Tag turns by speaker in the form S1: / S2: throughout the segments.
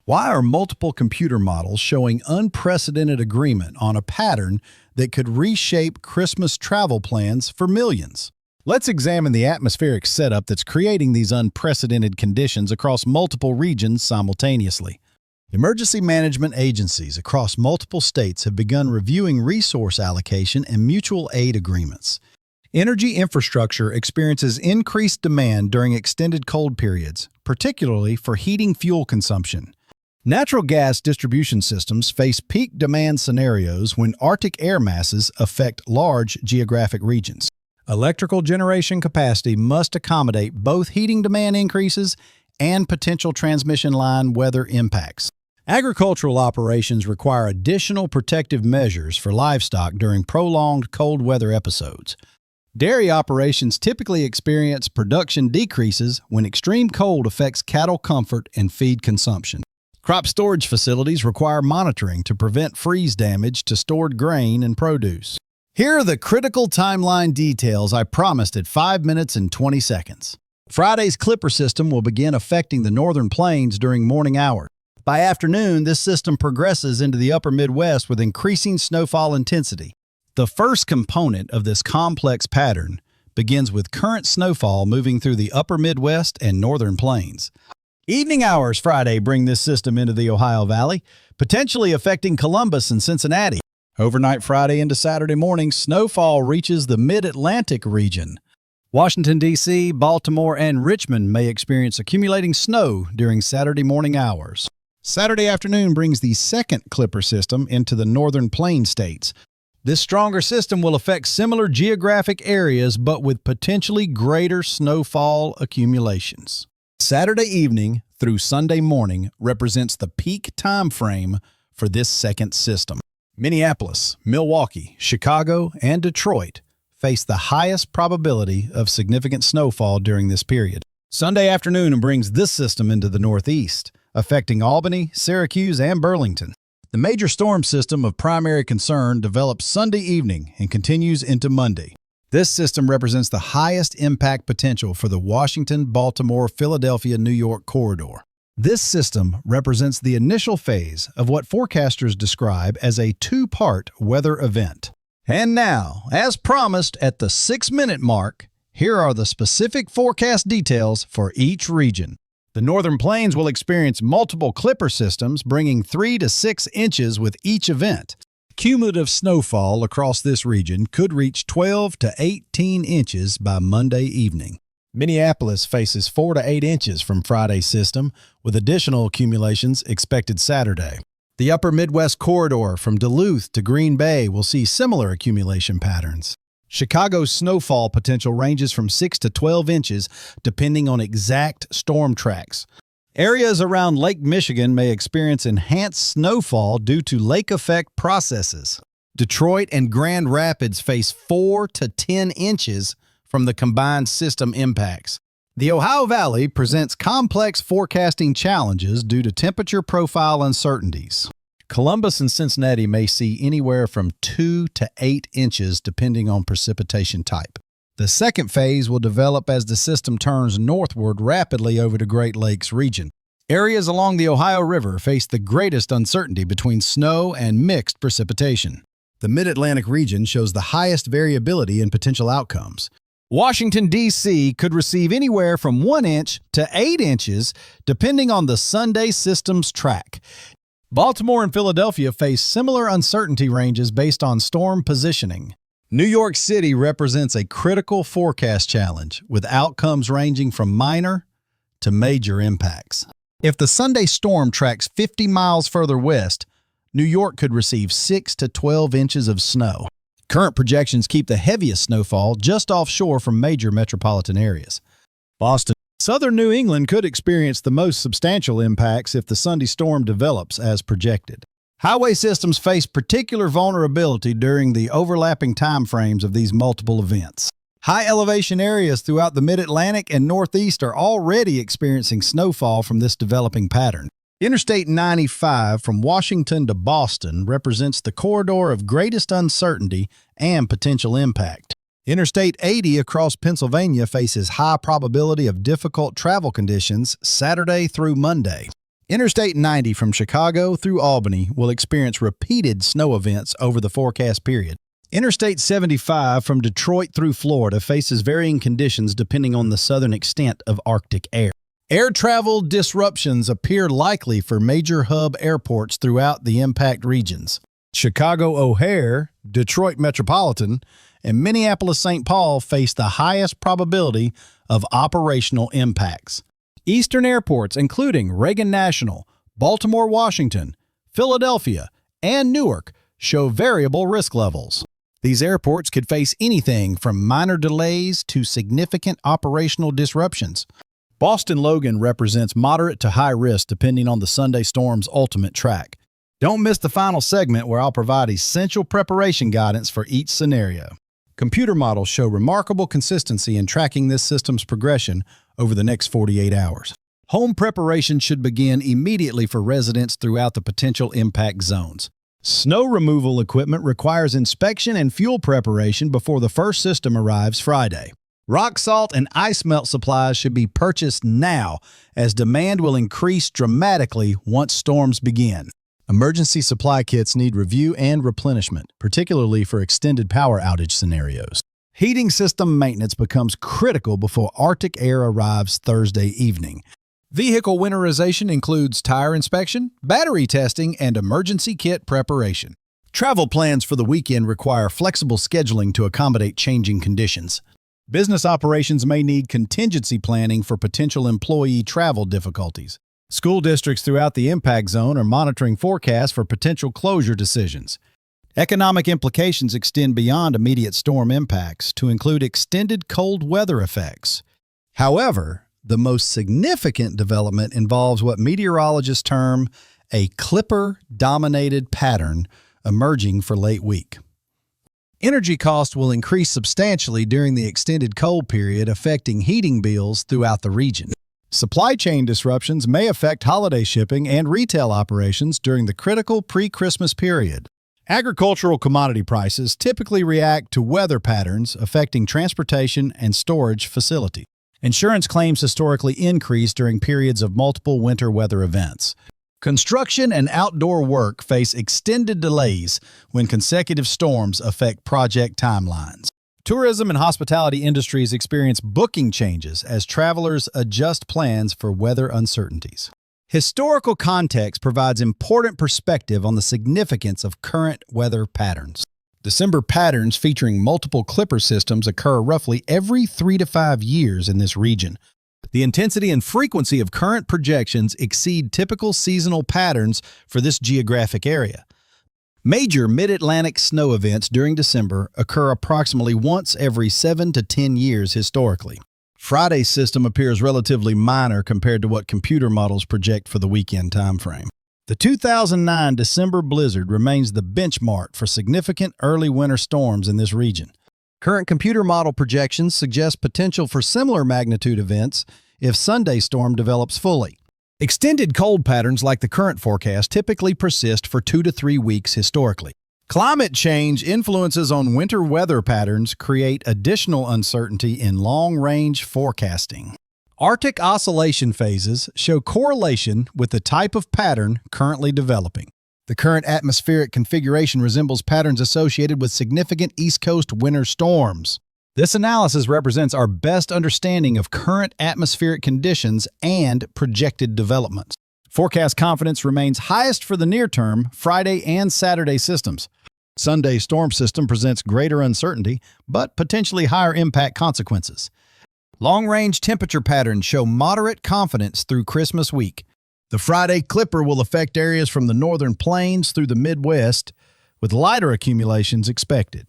S1: Why are multiple computer models showing unprecedented agreement on a pattern that could reshape Christmas travel plans for millions? Let's examine the atmospheric setup that's creating these unprecedented conditions across multiple regions simultaneously. Emergency management agencies across multiple states have begun reviewing resource allocation and mutual aid agreements. Energy infrastructure experiences increased demand during extended cold periods, particularly for heating fuel consumption. Natural gas distribution systems face peak demand scenarios when Arctic air masses affect large geographic regions. Electrical generation capacity must accommodate both heating demand increases and potential transmission line weather impacts. Agricultural operations require additional protective measures for livestock during prolonged cold weather episodes. Dairy operations typically experience production decreases when extreme cold affects cattle comfort and feed consumption. Crop storage facilities require monitoring to prevent freeze damage to stored grain and produce. Here are the critical timeline details I promised at 5 minutes and 20 seconds. Friday's Clipper system will begin affecting the northern plains during morning hours. By afternoon, this system progresses into the upper Midwest with increasing snowfall intensity. The first component of this complex pattern begins with current snowfall moving through the upper Midwest and northern plains. Evening hours Friday bring this system into the Ohio Valley, potentially affecting Columbus and Cincinnati. Overnight Friday into Saturday morning, snowfall reaches the Mid-Atlantic region. Washington, D.C., Baltimore, and Richmond may experience accumulating snow during Saturday morning hours. Saturday afternoon brings the second Clipper system into the northern plain states. This stronger system will affect similar geographic areas but with potentially greater snowfall accumulations. Saturday evening through Sunday morning represents the peak time frame for this second system. Minneapolis, Milwaukee, Chicago, and Detroit face the highest probability of significant snowfall during this period. Sunday afternoon brings this system into the Northeast, affecting Albany, Syracuse, and Burlington. The major storm system of primary concern develops Sunday evening and continues into Monday. This system represents the highest impact potential for the Washington, Baltimore, Philadelphia, New York corridor. This system represents the initial phase of what forecasters describe as a two-part weather event. And now, as promised at the 6-minute mark, here are the specific forecast details for each region. The northern plains will experience multiple Clipper systems, bringing 3 to 6 inches with each event. Cumulative snowfall across this region could reach 12 to 18 inches by Monday evening. Minneapolis faces 4 to 8 inches from Friday's system, with additional accumulations expected Saturday. The upper Midwest corridor from Duluth to Green Bay will see similar accumulation patterns. Chicago's snowfall potential ranges from 6 to 12 inches, depending on exact storm tracks. Areas around Lake Michigan may experience enhanced snowfall due to lake effect processes. Detroit and Grand Rapids face 4 to 10 inches from the combined system impacts. The Ohio Valley presents complex forecasting challenges due to temperature profile uncertainties. Columbus and Cincinnati may see anywhere from 2 to 8 inches depending on precipitation type. The second phase will develop as the system turns northward rapidly over the Great Lakes region. Areas along the Ohio River face the greatest uncertainty between snow and mixed precipitation. The Mid-Atlantic region shows the highest variability in potential outcomes. Washington, D.C. could receive anywhere from 1 inch to 8 inches depending on the Sunday system's track. Baltimore and Philadelphia face similar uncertainty ranges based on storm positioning. New York City represents a critical forecast challenge, with outcomes ranging from minor to major impacts. If the Sunday storm tracks 50 miles further west, New York could receive 6 to 12 inches of snow. Current projections keep the heaviest snowfall just offshore from major metropolitan areas. Boston. Southern New England could experience the most substantial impacts if the Sunday storm develops as projected. Highway systems face particular vulnerability during the overlapping time frames of these multiple events. High elevation areas throughout the Mid-Atlantic and Northeast are already experiencing snowfall from this developing pattern. Interstate 95 from Washington to Boston represents the corridor of greatest uncertainty and potential impact. Interstate 80 across Pennsylvania faces high probability of difficult travel conditions Saturday through Monday. Interstate 90 from Chicago through Albany will experience repeated snow events over the forecast period. Interstate 75 from Detroit through Florida faces varying conditions depending on the southern extent of Arctic air. Air travel disruptions appear likely for major hub airports throughout the impact regions. Chicago O'Hare, Detroit Metropolitan, and Minneapolis-St. Paul face the highest probability of operational impacts. Eastern airports, including Reagan National, Baltimore, Washington, Philadelphia, and Newark, show variable risk levels. These airports could face anything from minor delays to significant operational disruptions. Boston Logan represents moderate to high risk depending on the Sunday storm's ultimate track. Don't miss the final segment where I'll provide essential preparation guidance for each scenario. Computer models show remarkable consistency in tracking this system's progression over the next 48 hours. Home preparation should begin immediately for residents throughout the potential impact zones. Snow removal equipment requires inspection and fuel preparation before the first system arrives Friday. Rock salt and ice melt supplies should be purchased now, as demand will increase dramatically once storms begin. Emergency supply kits need review and replenishment, particularly for extended power outage scenarios. Heating system maintenance becomes critical before Arctic air arrives Thursday evening. Vehicle winterization includes tire inspection, battery testing, and emergency kit preparation. Travel plans for the weekend require flexible scheduling to accommodate changing conditions. Business operations may need contingency planning for potential employee travel difficulties. School districts throughout the impact zone are monitoring forecasts for potential closure decisions. Economic implications extend beyond immediate storm impacts to include extended cold weather effects. However, the most significant development involves what meteorologists term a clipper-dominated pattern emerging for late week. Energy costs will increase substantially during the extended cold period, affecting heating bills throughout the region. Supply chain disruptions may affect holiday shipping and retail operations during the critical pre-Christmas period. Agricultural commodity prices typically react to weather patterns affecting transportation and storage facilities. Insurance claims historically increase during periods of multiple winter weather events. Construction and outdoor work face extended delays when consecutive storms affect project timelines. Tourism and hospitality industries experience booking changes as travelers adjust plans for weather uncertainties. Historical context provides important perspective on the significance of current weather patterns. December patterns featuring multiple clipper systems occur roughly every 3 to 5 years in this region. The intensity and frequency of current projections exceed typical seasonal patterns for this geographic area. Major mid-Atlantic snow events during December occur approximately once every 7 to 10 years historically. Friday's system appears relatively minor compared to what computer models project for the weekend timeframe. The 2009 December blizzard remains the benchmark for significant early winter storms in this region. Current computer model projections suggest potential for similar magnitude events if Sunday's storm develops fully. Extended cold patterns like the current forecast typically persist for 2 to 3 weeks historically. Climate change influences on winter weather patterns create additional uncertainty in long-range forecasting. Arctic oscillation phases show correlation with the type of pattern currently developing. The current atmospheric configuration resembles patterns associated with significant East Coast winter storms. This analysis represents our best understanding of current atmospheric conditions and projected developments. Forecast confidence remains highest for the near term Friday and Saturday systems. Sunday's storm system presents greater uncertainty, but potentially higher impact consequences. Long-range temperature patterns show moderate confidence through Christmas week. The Friday clipper will affect areas from the northern plains through the Midwest, with lighter accumulations expected.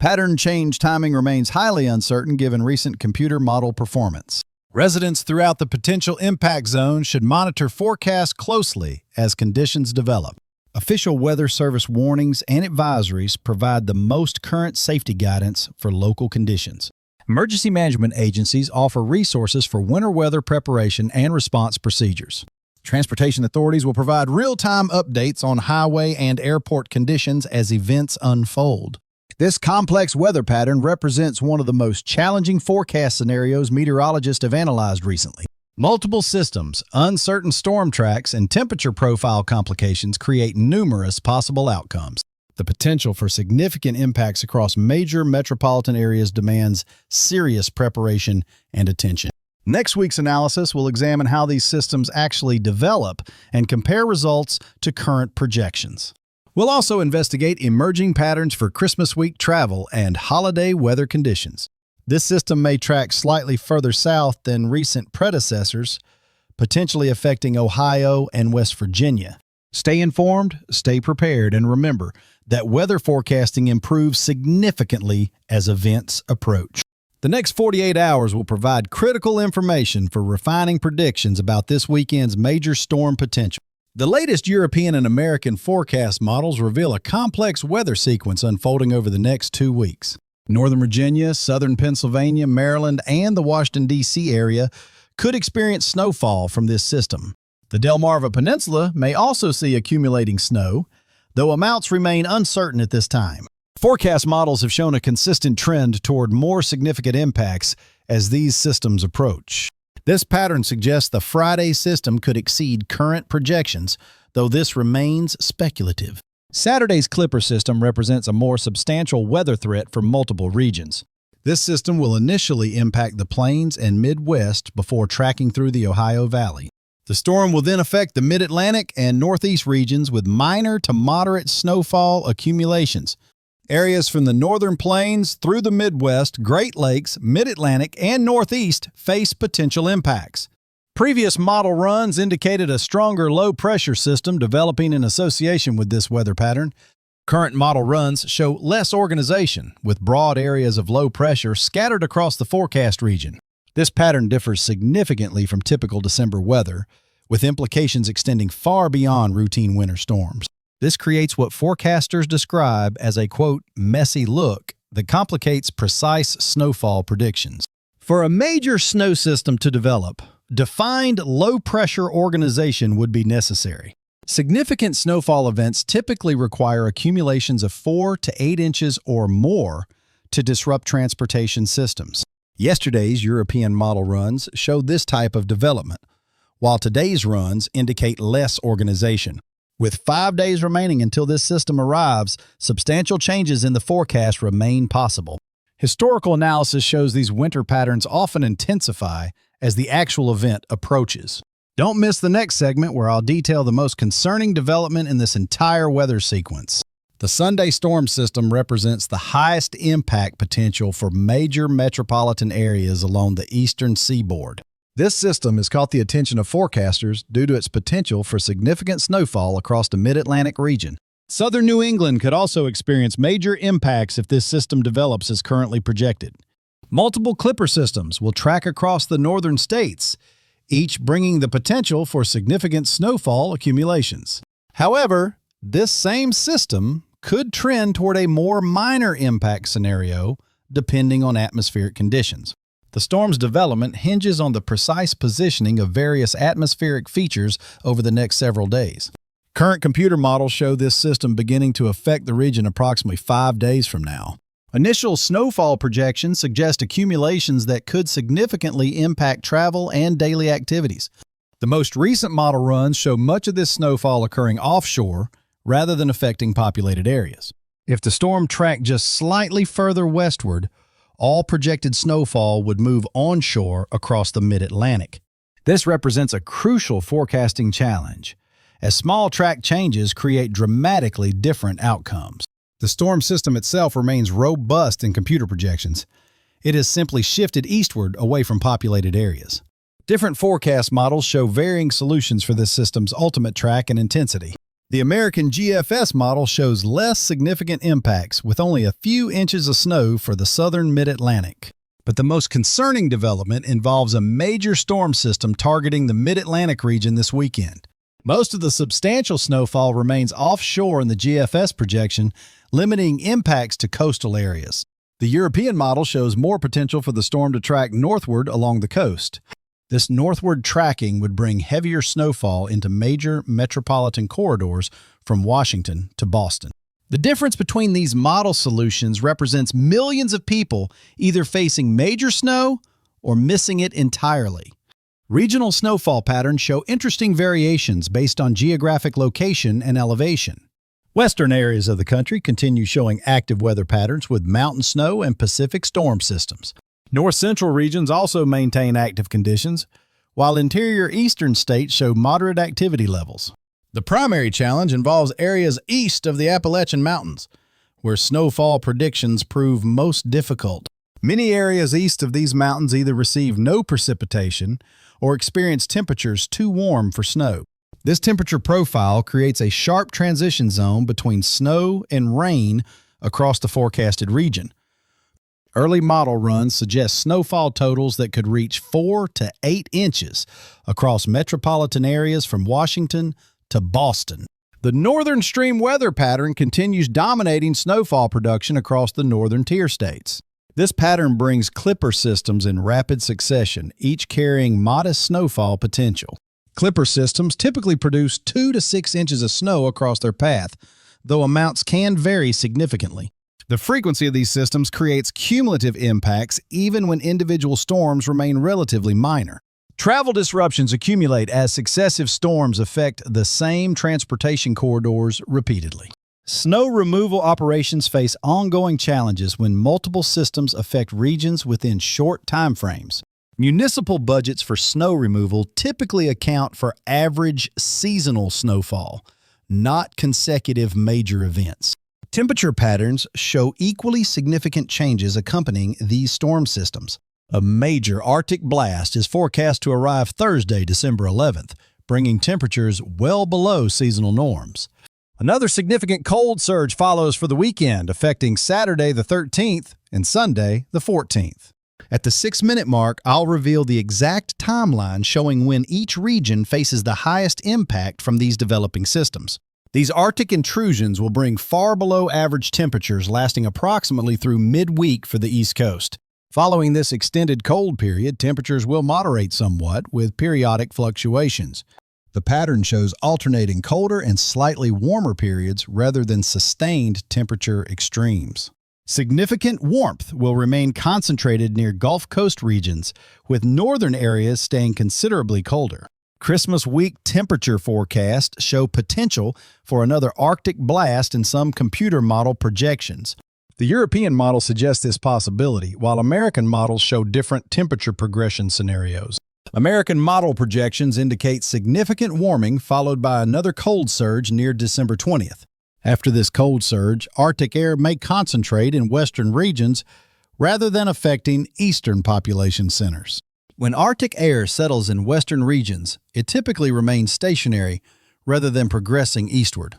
S1: Pattern change timing remains highly uncertain given recent computer model performance. Residents throughout the potential impact zone should monitor forecasts closely as conditions develop. Official Weather Service warnings and advisories provide the most current safety guidance for local conditions. Emergency management agencies offer resources for winter weather preparation and response procedures. Transportation authorities will provide real-time updates on highway and airport conditions as events unfold. This complex weather pattern represents one of the most challenging forecast scenarios meteorologists have analyzed recently. Multiple systems, uncertain storm tracks, and temperature profile complications create numerous possible outcomes. The potential for significant impacts across major metropolitan areas demands serious preparation and attention. Next week's analysis will examine how these systems actually develop and compare results to current projections. We'll also investigate emerging patterns for Christmas week travel and holiday weather conditions. This system may track slightly further south than recent predecessors, potentially affecting Ohio and West Virginia. Stay informed, stay prepared, and remember that weather forecasting improves significantly as events approach. The next 48 hours will provide critical information for refining predictions about this weekend's major storm potential. The latest European and American forecast models reveal a complex weather sequence unfolding over the next 2 weeks. Northern Virginia, southern Pennsylvania, Maryland, and the Washington, D.C. area could experience snowfall from this system. The Delmarva Peninsula may also see accumulating snow, though amounts remain uncertain at this time. Forecast models have shown a consistent trend toward more significant impacts as these systems approach. This pattern suggests the Friday system could exceed current projections, though this remains speculative. Saturday's Clipper system represents a more substantial weather threat for multiple regions. This system will initially impact the plains and Midwest before tracking through the Ohio Valley. The storm will then affect the Mid-Atlantic and Northeast regions with minor to moderate snowfall accumulations. Areas from the northern plains through the Midwest, Great Lakes, Mid-Atlantic, and Northeast face potential impacts. Previous model runs indicated a stronger low-pressure system developing in association with this weather pattern. Current model runs show less organization, with broad areas of low pressure scattered across the forecast region. This pattern differs significantly from typical December weather, with implications extending far beyond routine winter storms. This creates what forecasters describe as a, quote, messy look that complicates precise snowfall predictions. For a major snow system to develop, defined low-pressure organization would be necessary. Significant snowfall events typically require accumulations of 4 to 8 inches or more to disrupt transportation systems. Yesterday's European model runs showed this type of development, while today's runs indicate less organization. With 5 days remaining until this system arrives, substantial changes in the forecast remain possible. Historical analysis shows these winter patterns often intensify as the actual event approaches. Don't miss the next segment where I'll detail the most concerning development in this entire weather sequence. The Sunday storm system represents the highest impact potential for major metropolitan areas along the eastern seaboard. This system has caught the attention of forecasters due to its potential for significant snowfall across the Mid-Atlantic region. Southern New England could also experience major impacts if this system develops as currently projected. Multiple Clipper systems will track across the northern states, each bringing the potential for significant snowfall accumulations. However, this same system could trend toward a more minor impact scenario depending on atmospheric conditions. The storm's development hinges on the precise positioning of various atmospheric features over the next several days. Current computer models show this system beginning to affect the region approximately 5 days from now. Initial snowfall projections suggest accumulations that could significantly impact travel and daily activities. The most recent model runs show much of this snowfall occurring offshore rather than affecting populated areas. If the storm tracked just slightly further westward, all projected snowfall would move onshore across the Mid-Atlantic. This represents a crucial forecasting challenge, as small track changes create dramatically different outcomes. The storm system itself remains robust in computer projections. It has simply shifted eastward away from populated areas. Different forecast models show varying solutions for this system's ultimate track and intensity. The American GFS model shows less significant impacts, with only a few inches of snow for the southern Mid-Atlantic. But the most concerning development involves a major storm system targeting the Mid-Atlantic region this weekend. Most of the substantial snowfall remains offshore in the GFS projection, limiting impacts to coastal areas. The European model shows more potential for the storm to track northward along the coast. This northward tracking would bring heavier snowfall into major metropolitan corridors from Washington to Boston. The difference between these model solutions represents millions of people either facing major snow or missing it entirely. Regional snowfall patterns show interesting variations based on geographic location and elevation. Western areas of the country continue showing active weather patterns with mountain snow and Pacific storm systems. North-central regions also maintain active conditions, while interior eastern states show moderate activity levels. The primary challenge involves areas east of the Appalachian Mountains, where snowfall predictions prove most difficult. Many areas east of these mountains either receive no precipitation or experience temperatures too warm for snow. This temperature profile creates a sharp transition zone between snow and rain across the forecasted region. Early model runs suggest snowfall totals that could reach 4 to 8 inches across metropolitan areas from Washington to Boston. The northern extreme weather pattern continues dominating snowfall production across the northern tier states. This pattern brings clipper systems in rapid succession, each carrying modest snowfall potential. Clipper systems typically produce 2 to 6 inches of snow across their path, though amounts can vary significantly. The frequency of these systems creates cumulative impacts even when individual storms remain relatively minor. Travel disruptions accumulate as successive storms affect the same transportation corridors repeatedly. Snow removal operations face ongoing challenges when multiple systems affect regions within short time frames. Municipal budgets for snow removal typically account for average seasonal snowfall, not consecutive major events. Temperature patterns show equally significant changes accompanying these storm systems. A major Arctic blast is forecast to arrive Thursday, December 11th, bringing temperatures well below seasonal norms. Another significant cold surge follows for the weekend, affecting Saturday the 13th and Sunday the 14th. At the 6-minute mark, I'll reveal the exact timeline showing when each region faces the highest impact from these developing systems. These Arctic intrusions will bring far below average temperatures lasting approximately through midweek for the East Coast. Following this extended cold period, temperatures will moderate somewhat with periodic fluctuations. The pattern shows alternating colder and slightly warmer periods rather than sustained temperature extremes. Significant warmth will remain concentrated near Gulf Coast regions, with northern areas staying considerably colder. Christmas week temperature forecasts show potential for another Arctic blast in some computer model projections. The European model suggests this possibility, while American models show different temperature progression scenarios. American model projections indicate significant warming followed by another cold surge near December 20th. After this cold surge, Arctic air may concentrate in western regions rather than affecting eastern population centers. When Arctic air settles in western regions, it typically remains stationary rather than progressing eastward.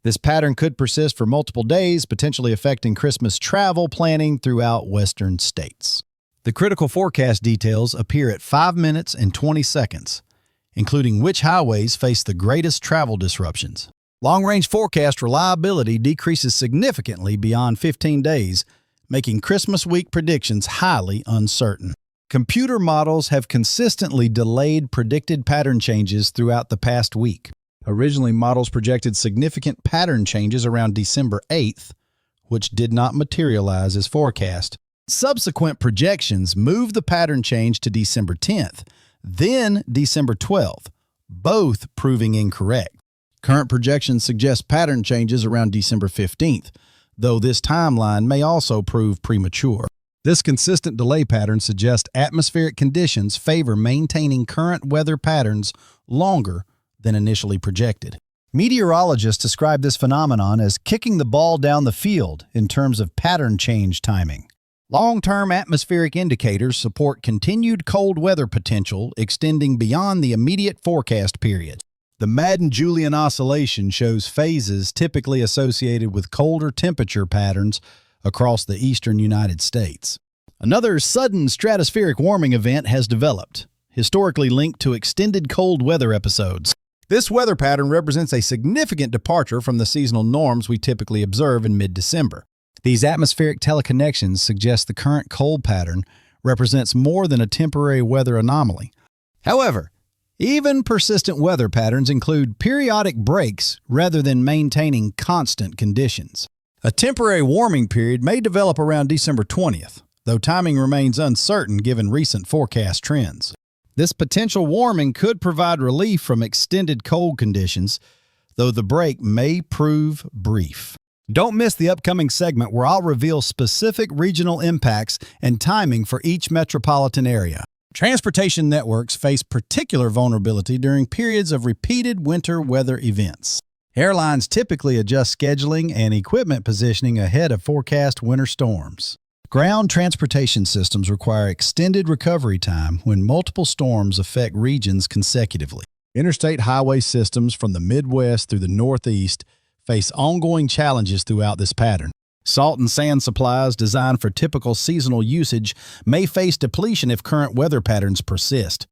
S1: This pattern could persist for multiple days, potentially affecting Christmas travel planning throughout western states. The critical forecast details appear at 5 minutes and 20 seconds, including which highways face the greatest travel disruptions. Long-range forecast reliability decreases significantly beyond 15 days, making Christmas week predictions highly uncertain. Computer models have consistently delayed predicted pattern changes throughout the past week. Originally, models projected significant pattern changes around December 8th, which did not materialize as forecast. Subsequent projections moved the pattern change to December 10th, then December 12th, both proving incorrect. Current projections suggest pattern changes around December 15th, though this timeline may also prove premature. This consistent delay pattern suggests atmospheric conditions favor maintaining current weather patterns longer than initially projected. Meteorologists describe this phenomenon as kicking the ball down the field in terms of pattern change timing. Long-term atmospheric indicators support continued cold weather potential extending beyond the immediate forecast period. The Madden-Julian oscillation shows phases typically associated with colder temperature patterns across the eastern United States. Another sudden stratospheric warming event has developed, historically linked to extended cold weather episodes. This weather pattern represents a significant departure from the seasonal norms we typically observe in mid-December. These atmospheric teleconnections suggest the current cold pattern represents more than a temporary weather anomaly. However, even persistent weather patterns include periodic breaks rather than maintaining constant conditions. A temporary warming period may develop around December 20th, though timing remains uncertain given recent forecast trends. This potential warming could provide relief from extended cold conditions, though the break may prove brief. Don't miss the upcoming segment where I'll reveal specific regional impacts and timing for each metropolitan area. Transportation networks face particular vulnerability during periods of repeated winter weather events. Airlines typically adjust scheduling and equipment positioning ahead of forecast winter storms. Ground transportation systems require extended recovery time when multiple storms affect regions consecutively. Interstate highway systems from the Midwest through the Northeast face ongoing challenges throughout this pattern. Salt and sand supplies designed for typical seasonal usage may face depletion if current weather patterns persist.